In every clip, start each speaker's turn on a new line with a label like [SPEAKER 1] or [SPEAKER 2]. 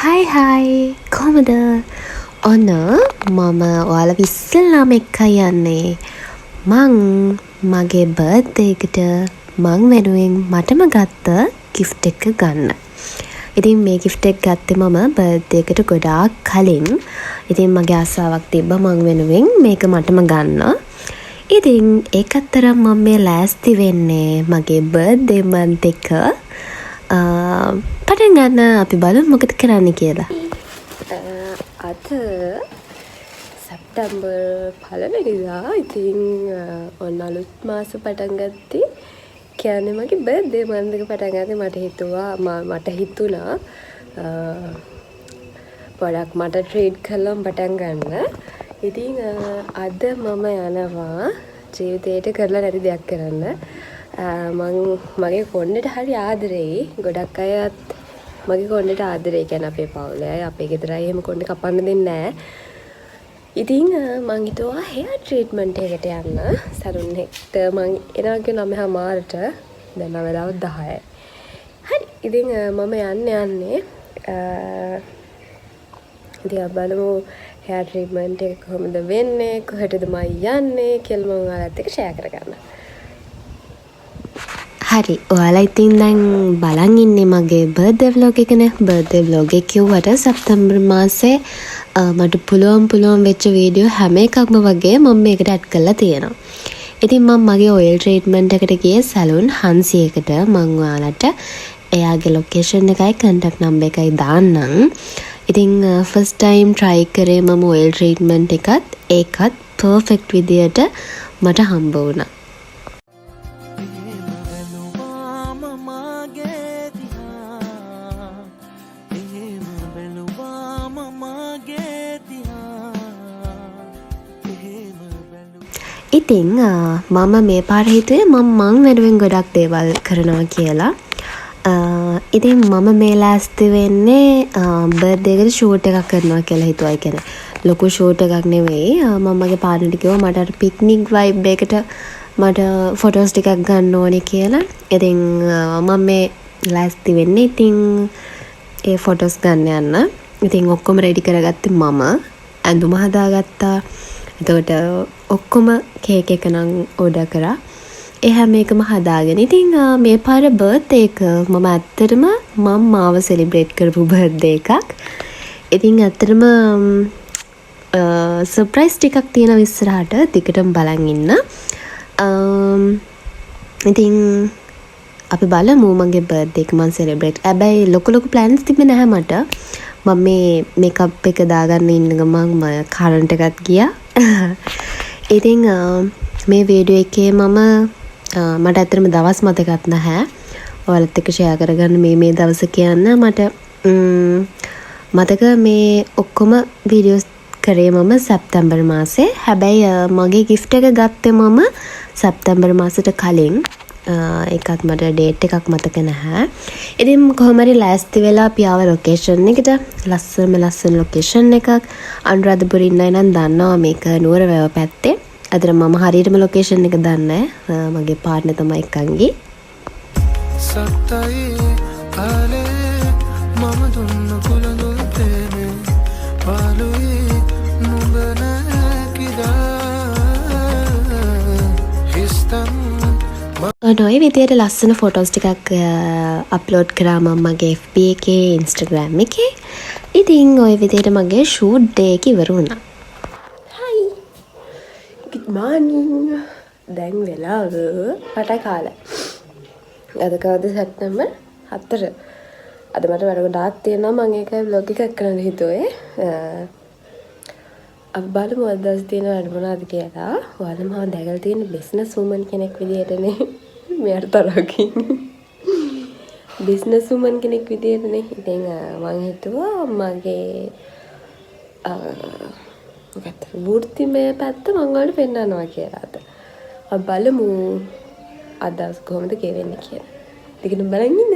[SPEAKER 1] හයි කොහමද? ඔන්න මම ඔයාලා ඉස්සෙල්ලාම එක්කයි යන්නේ. මං මගේ බර්ත්ඩේ එකට මං වෙනුවෙන් මටම ගත්ත gift එක ගන්න. ඉතින් මේ gift එක ගත්තේ මම බර්ත්ඩේ එකට ගොඩාක් කලින්. ඉතින් මගේ ආසාවක් තිබ්බා මං වෙනුවෙන් මේක මටම ගන්න. ඉතින් ඒකත් තරම් මම මේ ලෑස්ති වෙන්නේ මගේ බර්ත්ඩේ month එක පටන් ගන්න. අපි බලමු මොකද කරන්න කියලා. අද සැප්තැම්බර් 1 වෙනිදා. ඉතින් ඔන්න අලුත් මාස පටන් ගත්තේ. කියන්නේ මගේ බර්ත්ඩේ month එක පටන් ගත්තේ. මට හිතුණා පොඩක් මට ට්‍රීට් කරලා පටන් ගන්න. ඉතින් අද මම යනවා ජීවිතේට කරලා නැති දෙයක් කරන්න. මගේ කොණ්ඩේට හරි ආදරෙයි. ගොඩක් අයත් මගේ කොණ්ඩේට ආදරෙයි. කියන්නේ අපේ පවුලේ අය අපේ ගෙදර අය එහෙම කොණ්ඩේ කපන්න දෙන්නේ නැහැ. ඉතින් මං හිතුවා හෙයාර් ට්‍රීට්මන්ට් එකට යන්න. සලූන් එකට මං එනවා කියලා 9:00ට. දැන් වෙලාව 10යි. හරි. ඉතින් මම යන්නේ ඉතින් බලමු හෙයාර් ට්‍රීට්මන්ට් එක කොහොමද වෙන්නේ, කොහෙටද මම යන්නේ කියලා මම ඔයාලත් එක්ක ෂෙයා කරගන්නම්. හරි, ඔයාලා ඉතින් දැන් බලන් ඉන්නේ මගේ බර්ත්ඩේ vlog එකනේ. බර්ත්ඩේ vlog එක කිව්වට සැප්තැම්බර් මාසේ මට පුළුවන් වෙච්ච වීඩියෝ හැම එකක්ම වගේ මම මේකට ඇඩ් කරලා තියෙනවා. ඉතින් මම මගේ ඔයිල් ට්‍රීට්මන්ට් එකට ගියේ සැලූන් හන්සියකට. මම ඔයාලට එයාගේ ලොකේෂන් එකයි කන්ටැක්ට් නම්බර් එකයි දාන්නම්. ඉතින් ෆස්ට් ටයිම් try කරේ මම ඔයිල් ට්‍රීට්මන්ට් ඒකත් පර්ෆෙක්ට් විදියට මට හම්බ වුණා. ඉතින් මම මේ පාර හිතුවේ මං වෙනුවෙන් ගොඩක් දේවල් කරනවා කියලා. ඉතින් මම මේ ලෑස්ති වෙන්නේ බර්ත්ඩේ එකට ෂූට් එකක් කරනවා කියලා හිතුවා. ඒ කියන්නේ ලොකු ෂූට් එකක් නෙවෙයි. මම මගේ පාර්ට්නර්ට කිව්වා මට අර පික්නික් වයිබ් එකට මට ෆොටෝස් ටිකක් ගන්න ඕනේ කියලා. ඉතින් මම මේ ලෑස්ති වෙන්නේ ඉතින් ඒ ෆොටෝස් ගන්න යන්න. ඉතින් ඔක්කොම රෙඩි කරගත්තේ මම. ඇඳුම හදාගත්තා. එතකොට ඔක්කොම කේක් එක නම් ඕඩර් කරා. ඒ හැම එකම හදාගෙන ඉතින් මේ පාර බර්ත්ඩේ එක මම ඇත්තටම මාව සෙලිබ්‍රේට් කරපු බර්ත්ඩේ එකක්. ඉතින් ඇත්තටම සර්ප්‍රයිස් ටිකක් තියෙනවා ඉස්සරහට. ටිකටම බලන් ඉන්න. ඉතින් අපි බලමු මගේ බර්ත්ඩේ එක මම සෙලිබ්‍රේට්. හැබැයි ලොකු ප්ලෑන්ස් තිබ්බේ නැහැ මට. මම මේ මේකප් එක දාගන්න ඉන්න ගමන් කරන්ට් එකත් ගියා. ඉතින් මේ වීඩියෝ එකේ මට ඇත්තටම දවස් මතකත් නැහැ. ඔයාලත් එක්ක ෂෙයා කරගන්න මේ දවස කියන්න මට මතක මේ ඔක්කොම වීඩියෝස් කරේ මම සැප්තැම්බර් මාසේ. හැබැයි මගේ gift එක ගත්තේ මම සැප්තැම්බර් මාසෙට කලින්. ඒකත් මට ඩේට් එකක් මතක නැහැ. ඉතින් කොහොම හරි ලෑස්ති වෙලා අපි ආව ලොකේෂන් එකට. ලස්සන ලොකේෂන් එකක්. අනුරාධපුර ඉන්න අය නම් දන්නවා මේක නුවරවැව පැත්තේ. අදට මම හරියටම ලොකේෂන් එක දන්නේ නැහැ. මගේ පාර්ට්නර් තමයි එක්කන්ගේ. සත්තයි ආලේ මම දුන්න කුලඳුල් තේනේ පාළුයි නුඹ නැකිදා හිස්තම් ඔය විදියට ලස්සන ෆොටෝස් ටිකක් අප්ලෝඩ් කරා මම මගේ FB එකේ Instagram එකේ. ඉතින් ඔය විදියට මගේ ෂූට් ඩේ එක ඉවර වුණා. Hi. Good morning. දැන් වෙලාව 8 කාලයි. අද කවද සැප්තැම්බර් 4. අද මට වැඩ ගොඩාක් තියෙනවා. මම ඒකයි vlog එකක් කරන්න හිතුවේ. අපි බලමු අද දවස් තියෙන වැඩ මොනවද කියලා. ඔයාලා මම දැකලා තියෙන බිස්නස් වුමන් කෙනෙක් විදියටනේ මෙයාට තරකින් බිස්නස් වුමන් කෙනෙක් විදියටනේ. ඉතින් මම හිතුවා මගේ මොකක්ද වෘත්තිමය පැත්ත මම ඔයාලට පෙන්නනවා කියලා අද. අපි බලමු අද දවස් කොහොමද ගෙවෙන්නේ කියලා. ටිකක් බලන් ඉන්න.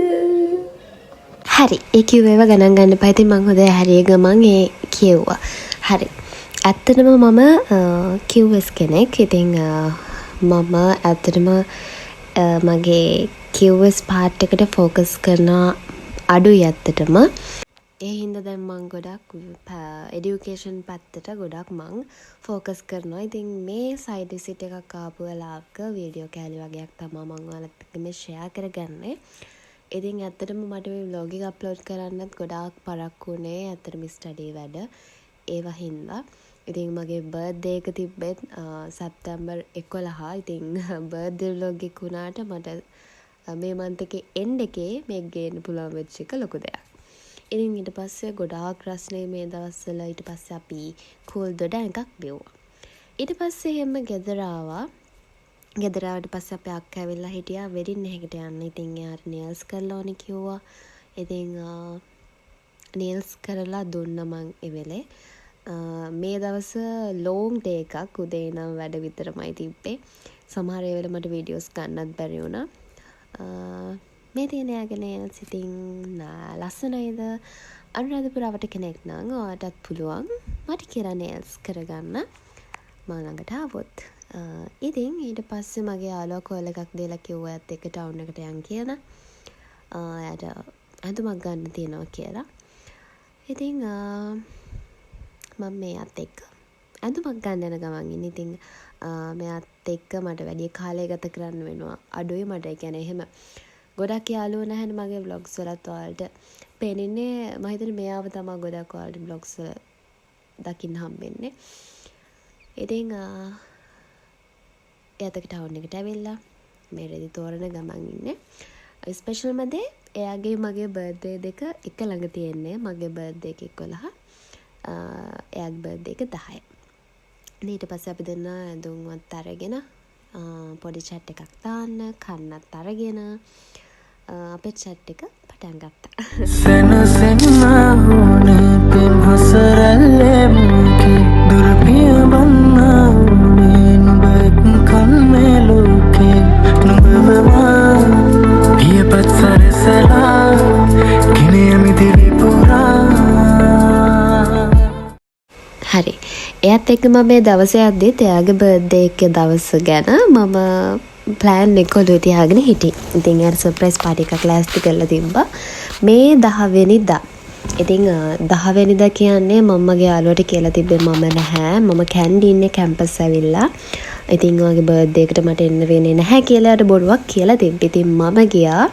[SPEAKER 1] හරි. ඒ කිව්වේව ගණන් ගන්න එපා. ඉතින් මම හොඳයි හරිය ගමන් ඒ කිව්වා. හරි. ඇත්තටම මම QS කෙනෙක්. ඉතින් මම ඇත්තටම මගේ QS පාර්ට් එකට ෆෝකස් කරන අඩුයි ඇත්තටම. ඒ හින්දා දැන් මං ගොඩක් එඩියුකේෂන් පැත්තට ගොඩක් මං ෆෝකස් කරනවා. ඉතින් මේ සයිඩ් විසිට් එකක් ආපු වෙලාවක වීඩියෝ කෑලි වගේක් තමයි මං ඔයාලත් එක්ක මේ ෂෙයා කරගන්නේ. ඉතින් ඇත්තටම මට මේ vlog එක අප්ලෝඩ් කරන්නත් ගොඩාක් පරක්කු වුණේ ඇත්තටම ස්ටඩි වැඩ ඒවා හින්දා. ඉතින් මගේ බර්ත්ඩේ එක තිබ්බෙත් සැප්තැම්බර් 11. ඉතින් බර්ත්ඩේ vlog එක වුණාට මට මේ මන්ත් එකේ එන්ඩ් එකේ මේක ගේන්න පුළුවන් වෙච්ච එක ලොකු දෙයක්. ඉතින් ඊට පස්සේ ගොඩාක් රස්නේ මේ දවස්වල ඊට පස්සේ අපි කූල් දොඩ එකක් බිව්වා. ඊට පස්සේ එහෙම ගෙදර ආවා. ගෙදර ආවට පස්සේ අපේ අක්කා ඇවිල්ලා හිටියා වෙඩින් එකකට යන්න. ඉතින් එයාට නේල්ස් කරලා ඕනේ කිව්වා. ඉතින් නේල්ස් කරලා දුන්නා මං ඒ වෙලේ. මේ දවස් ලෝන් ඩේ එකක් උදේ ඉඳන් වැඩ විතරමයි තිබ්බේ. සමහර ඒවල මට වීඩියෝස් ගන්නත් බැරි වුණා. මේ තියෙන යාගේ නේල්ස් ඉතින් ලස්සනයිද? අනුරාධපුරවට කෙනෙක් නම් ඔයාටත් පුළුවන් මට කියලා නේල්ස් කරගන්න මම ළඟට ආවොත්. ඉතින් ඊට පස්සේ මගේ යාළුවා කෝල් එකක් දීලා කිව්වා එයාත් එක්ක ටවුන් එකට යන්න කියලා. එයාට ඇඳුමක් ගන්න තියෙනවා කියලා. ඉතින් මම මෙයාත් එක්ක ඇඳුමක් ගන්න යන ගමන් ඉන්නේ. ඉතින් මෙයාත් එක්ක මට වැඩි කාලය ගත කරන්න වෙනවා. අඩුයි මට. ඒ කියන්නේ එහෙම ගොඩක් යාළුවෝ නැහැනේ මගේ vlogs වලත් ඔයාලට පේන්නේ. මම හිතන්නේ මෙයාව තමයි ගොඩක් ඔයාලට vlogs වල දකින්න හම්බෙන්නේ. ඉතින් එයාත් එක්ක ටවුන් එකට ඇවිල්ලා මේ රෙදි තෝරන ගමන් ඉන්නේ. ස්පෙෂල්ම දේ එයාගේ මගේ බර්ත්ඩේ දෙක එක ළඟ තියෙන්නේ. මගේ බර්ත්ඩේ එක 11. එයාගේ බර්ත්ඩේ එක 10. ඊට පස්සේ අපි දෙන්න ඇඳුම්වත් අරගෙන පොඩි chat එකක් දාන්න කන්නත් අරගෙන අපේ chat එක පටන් ගත්තා. සෙනසෙන්නා වුණේ පෙම් හසරල්ලේ මුකේ දුර පිය බන්නා වුණේ නුඹ කන්නේ ලෝකේ නුඹමවා පියපත් සරසලා කිනේ මිදි විපුරා. හරි. එයාත් එක්ක මම මේ දවසේ යද්දිත් එයාගේ බර්ත්ඩේ එක දවස ගැන මම ප්ලෑන් එක ඔළුවේ තියාගෙන හිටියේ. ඉතින් එයාට සර්ප්‍රයිස් පාටි එකක් ලෑස්ති කරලා තිබ්බා මේ 10 වෙනිදා. ඉතින් 10 වෙනිදා කියන්නේ මම්මගේ යාළුවට කියලා තිබ්බේ මම නැහැ. මම කැන්ඩි ඉන්නේ කැම්පස් ඇවිල්ලා. ඉතින් ඔයාගේ බර්ත්ඩේ එකට මට එන්න වෙන්නේ නැහැ කියලා එයාට බොරුවක් කියලා තිබ්බේ. ඉතින් මම ගියා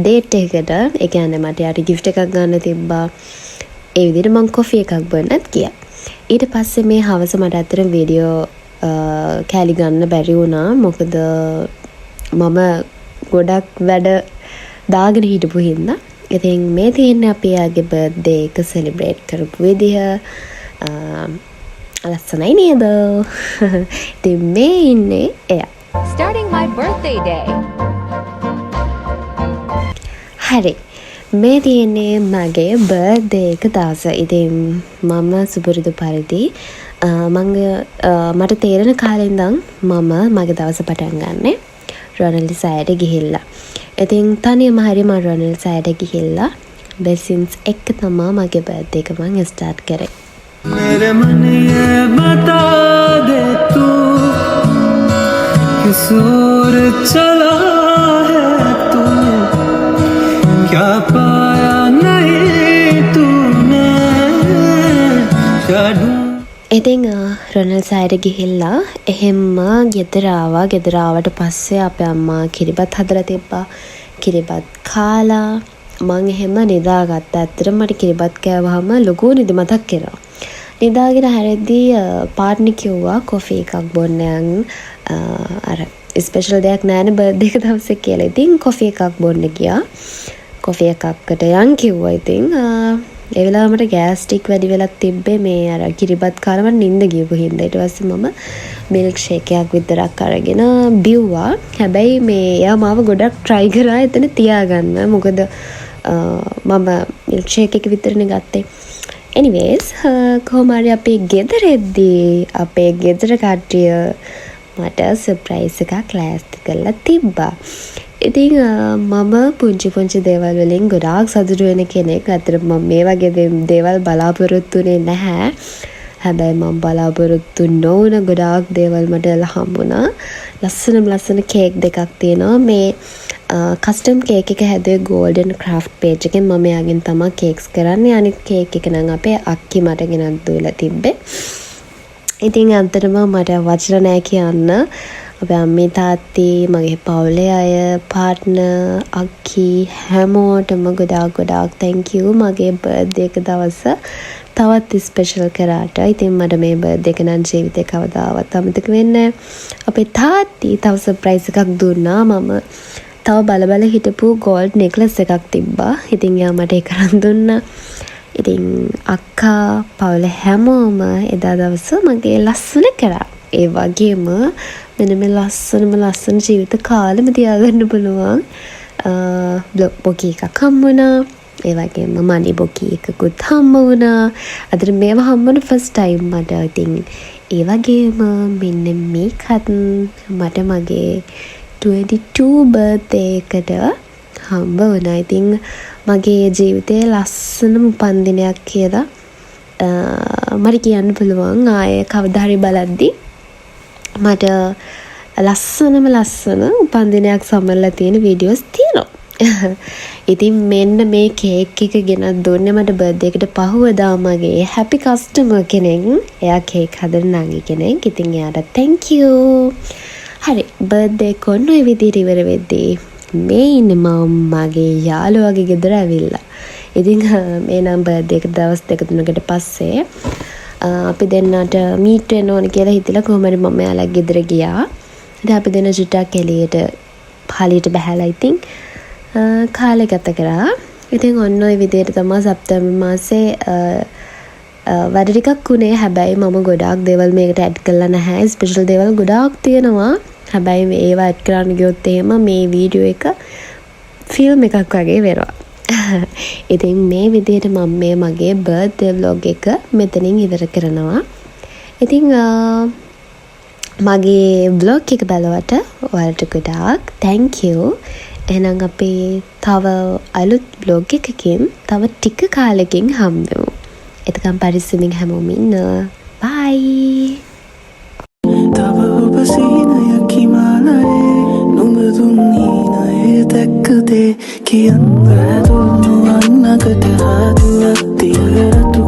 [SPEAKER 1] ඩේට් එකකට. ඒ කියන්නේ මට යාට gift එකක් ගන්න තිබ්බා. ඒ විදිහට මම කොෆි එකක් බොන්නත් ගියා. ඊට පස්සේ මේ හවස මට අතර වීඩියෝ කෑලි ගන්න බැරි වුණා. මොකද මම ගොඩක් වැඩ දාගෙන හිටපු හින්දා. ඉතින් මේ තියෙන්නේ අපි යාගේ බර්ත්ඩේ එක සෙලිබ්‍රේට් කරපු විදිහ. ලස්සනයි නේද? ඉතින් මේ ඉන්නේ එයා.
[SPEAKER 2] Starting my birthday day.
[SPEAKER 1] හරි. මේ තියෙන්නේ මගේ බර්ත්ඩේ එක දවස. ඉතින් මම සුපුරුදු පරිදි මට තේරෙන කාලේ ඉඳන් මම මගේ දවස පටන් ගන්නෙ රොනල්ඩ් සෑයට ගිහිල්ලා. ඉතින් තනියම හරි මම රොනල්ඩ් සෑයට ගිහිල්ලා බෙසින්ස් එක්ක තමයි මගේ බර්ත්ඩේ එක මම ස්ටාර්ට් කරේ. मेरे मन ये बता दे तू किस ओर चला है तूने क्या पाया नहीं तूने ඉතින් රොනල්ඩ් සෑයට ගිහිල්ලා එහෙම්ම ගෙදර ආවා. ගෙදර ආවට පස්සේ අපේ අම්මා කිරිබත් හදලා තිබ්බා. කිරිබත් කාලා මං එහෙම නිදාගත්තා. ඇත්තටම මට කිරිබත් කෑවහම ලොකු නිදිමතක් එනවා. නිදාගෙන හැරෙද්දී පාර්ට්නර් කිව්වා කොෆි එකක් බොන්න යන්න. අර ස්පෙෂල් දෙයක් නෑනේ බර්ත්ඩේ එක දවසේ කියලා. ඉතින් කොෆි එකක් බොන්න ගියා. කොෆි එකකට යන් කිව්වා. ඉතින් ඒ වෙලාව මට ගෑස්ට්‍රික් වැඩි වෙලක් තිබ්බේ මේ අර කිරිබත් කාලා මම නිින්ද ගියපු හින්දා. ඊට පස්සේ මම මිල්ක් ෂේක් එකක් විතරක් අරගෙන බිව්වා. හැබැයි මේ එයා මාව ගොඩක් try කරා එතන තියාගන්න. මොකද මම මිල්ක් ෂේක් එක විතරනේ ගත්තේ. anyways කොහොම හරි අපේ ගෙදර එද්දී අපේ ගෙදර කට්ටිය මට සර්ප්‍රයිස් එකක් ලෑස්ති කරලා තිබ්බා. ඉතින් මම පුංචි දේවල් වලින් ගොඩාක් සතුටු වෙන කෙනෙක්. අතට මම මේ වගේ දේවල් බලාපොරොත්තු වෙන්නේ නැහැ. හැබැයි මම බලාපොරොත්තු නොවුන ගොඩාක් දේවල් මට හම්බුණා. ලස්සන කේක් දෙකක් තියෙනවා. මේ කස්ටම් කේක් එක හැදුවේ Golden Craft page එකෙන්. මම එයාගෙන් තමයි කේක්ස් කරන්නේ. අනිත් කේක් එක නම් අපේ අක්කි මට ගෙනත් දීලා තිබ්බේ. ඉතින් අන්තරම මට වචන නැහැ කියන්න. අපේ අම්මේ තාත්තේ, මගේ පවුලේ අය, පාර්ට්නර්, අක්කි හැමෝටම ගොඩාක් thank you. මගේ බර්ත්ඩේ එක දවස තවත් ස්පෙෂල් කරාට. ඉතින් මට මේ බර්ත්ඩේ එක නම් ජීවිතේ කවදාවත් අමතක වෙන්නේ නැහැ. අපේ තාත්ති තව සර්ප්‍රයිස් එකක් දුන්නා. මම තව බල හිටපු ගෝල්ඩ් නෙක්ලස් එකක් තිබ්බා. ඉතින් යා මට ඒක අරන් දුන්නා. ඉතින් අක්කා පවුල හැමෝම එදා දවස මගේ ලස්සන කරා. ඒ වගේම මෙන්න මේ ලස්සන ජීවිත කාලෙම තියාගන්න පුළුවන් බ්ලොග් බොකී එකක් හම්බුණා. ඒ වගේම මනි බොකී එකකුත් හම්බ වුණා. අදට මේවා හම්බුන ෆස්ට් ටයිම් මට. ඉතින් ඒ වගේම මෙන්න මේකත් මට මගේ 22 බර්ත්ඩේ එකට හම්බ වුණා. ඉතින් මගේ ජීවිතයේ ලස්සනම උපන්දිනයක් කියලා මට කියන්න පුළුවන්. ආයේ කවදා හරි බලද්දි මට ලස්සන උපන්දිනයක් සමරලා තියෙන වීඩියෝස් තියෙනවා. ඉතින් මෙන්න මේ කේක් එක ගෙනත් දුන්නේ මට බර්ත්ඩේ එකට පහුවදා මගේ හැපි කස්ටමර් කෙනෙක්. එයා කේක් හදන නංගි කෙනෙක්. ඉතින් එයාට thank you. හරි බර්ත්ඩේ එක ඔන්න ඔය විදිහට ඉවර වෙද්දී මේ ඉන්නේ මම මගේ යාළුවාගේ ගෙදර ඇවිල්ලා. ඉතින් මේ නම් බර්ත්ඩේ එක දවස් දෙක තුනකට පස්සේ අපි දෙන්නට මීට් වෙන්න ඕන කියලා හිතලා කොහොම හරි මම එයාලා ගෙදර ගියා. ඉතින් අපි දෙන්න චුට්ටක් එළියට පහලියට බහැලා ඉතින් කාලේ ගත කරා. ඉතින් ඔන්න ඔය විදිහට තමයි සැප්තැම්බර් මාසේ වැඩ ටිකක් උනේ. හැබැයි මම ගොඩාක් දේවල් මේකට ඇඩ් කරලා නැහැ. ස්පෙෂල් දේවල් ගොඩාක් තියෙනවා. හැබැයි මේවා ඇඩ් කරන්න ගියොත් එහෙම මේ වීඩියෝ එක ෆිල්ම් එකක් වගේ වෙනවා. ඉතින් මේ විදිහට මම මේ මගේ බර්ත්ඩේ vlog එක මෙතනින් ඉවර කරනවා. ඉතින් මගේ vlog එක බලවට ඔයාලට ගොඩාක් thank you. එහෙනම් අපි තව අලුත් vlog එකකින් තව ටික කාලෙකින් හම්බෙමු. එතකම් පරිස්සමින් හැමෝම ඉන්න. bye.
[SPEAKER 3] තව ඔබ සීනයක් හිමාලයේ නුඹ දුන්නීනයේ දැක්කදේ කියන්න දුන්නු අන්නකට හදුවක් තියරතු